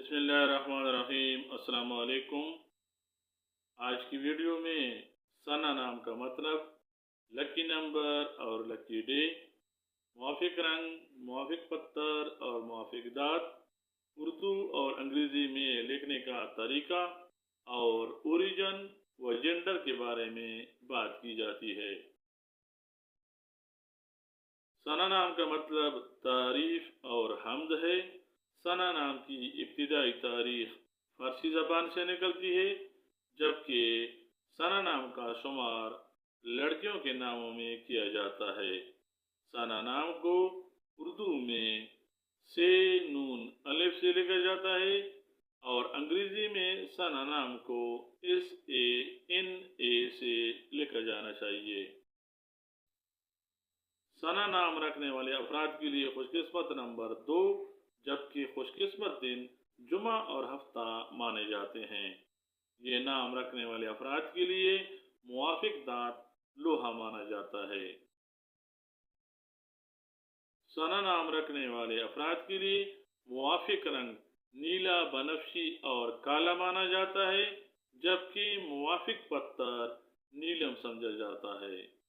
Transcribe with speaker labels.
Speaker 1: बिस्मिल्लाहिर्रहमानिर्रहीम। अस्सलाम वालेकुम। आज की वीडियो में सना नाम का मतलब, लकी नंबर और लकी डे, मुआफिक रंग, मुआफिक पत्थर और मुआफिक दात, उर्दू और अंग्रेज़ी में लिखने का तरीका और ओरिजिन व जेंडर के बारे में बात की जाती है। सना नाम का मतलब तारीफ और हम्द है। सना नाम की इब्तिदाई तारीख फारसी ज़बान से निकलती है, जबकि सना नाम का शुमार लड़कियों के नामों में किया जाता है। सना नाम को उर्दू में से नून अलिफ से लिखा जाता है और अंग्रेज़ी में सना नाम को SANA से लिखा जाना चाहिए। सना नाम रखने वाले अफराद के लिए खुशकिस्मत नंबर 2, जबकि खुशकिस्मत दिन जुमा और हफ्ता माने जाते हैं। ये नाम रखने वाले अफराद के लिए मुआफिक दात लोहा माना जाता है। सना नाम रखने वाले अफराद के लिए मुआफिक रंग नीला, बनफशी और काला माना जाता है, जबकि मुआफिक पत्थर नीलम समझा जाता है।